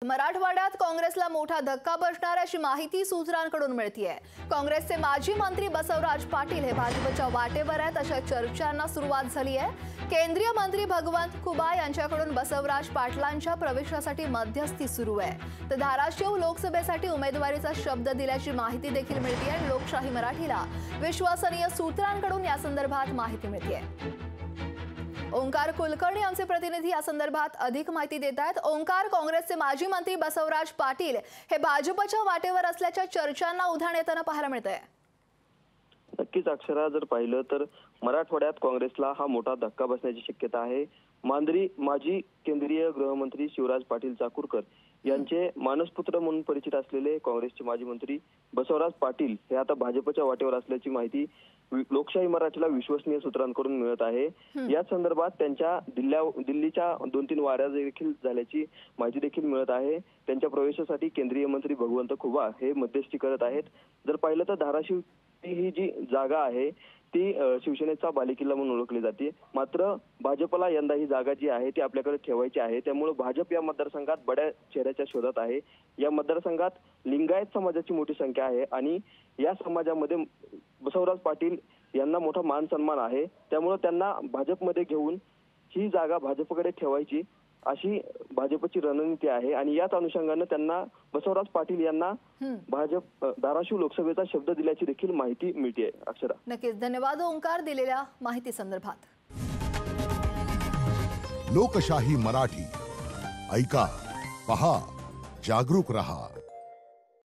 मराठवाड्यात काँग्रेसला मोठा धक्का बसणार अशी माहिती सूत्रांकडून मिळतेय। काँग्रेसचे माजी मंत्री बसवराज पाटील हे भाजपच्या वाटेवर आहेत अशा चर्चांना सुरुवात झाली आहे। केंद्रीय मंत्री भगवंत खुबा यांच्याकडून बसवराज पाटलांच्या प्रवेशासाठी मध्यस्थी सुरू आहे। तर धाराशिव लोकसभेसाठी उमेदवारीचा शब्द दिल्याची माहिती देखील मिळतेय। लोकशाही मराठीला विश्वसनीय सूत्रांकडून या संदर्भात माहिती मिळतेय। ओंकार कुलकर्णी आमचे प्रतिनिधी या संदर्भात अधिक माहिती देत आहेत। ओंकार, काँग्रेसचे माजी मंत्री बसवराज पाटील हे भाजपच्या वाटेवर असल्याच्या चर्चांना उधाण येताना पाहायला मिळतंय। नक्कीच अक्षरा, जर पाहिलं तर मराठवाड्यात काँग्रेसला हा मोठा धक्का बसण्याची शक्यता आहे। माजी केंद्रीय गृहमंत्री शिवराज पाटील चाकूरकर यांचे मानसपुत्र म्हणून परिचित असलेले काँग्रेसचे माजी मंत्री बसवराज पाटील हे आता भाजपच्या वाटेवर असल्याची माहिती लोकशाही मराठीला विश्वसनीय सूत्रांकडून मिळत आहे। या संदर्भात त्यांच्या दिल्लीच्या 2-3 वाऱ्या देखील झाल्याची माहिती देखील मिळत आहे। त्यांच्या प्रवेशासाठी केंद्रीय मंत्री भगवंत खुबा हे मध्यस्थी करत आहेत। जर पाहिलं तर धाराशिव ही जी जागा आहे ती शिवसेनेचा बालेकिल्ला म्हणून ओळखली जाते। मात्र भाजपला यंदा ही जागा जी आहे ती आपल्याकडे ठेवायची आहे। त्यामुळे भाजप या मतदारसंघात बड्या चेहऱ्याच्या शोधात आहे। या मतदारसंघात लिंगायत समाजाची मोठी संख्या आहे आणि या समाजामध्ये बसवराज पाटील यांना मोठा मान सन्मान आहे। त्यामुळे त्यांना भाजपमध्ये घेऊन ही जागा भाजपकडे ठेवायची अशी भाजपची रणनीती आहे आणि याच अनुषंगाने त्यांना बसवराज पाटील यांना भाजप धाराशिव लोकसभेचा शब्द दिल्याची देखील माहिती मिळते। अक्षरा, नक्कीच धन्यवाद ओंकार दिलेल्या माहिती संदर्भात। लोकशाही मराठी ऐका, पहा, जागरूक रहा।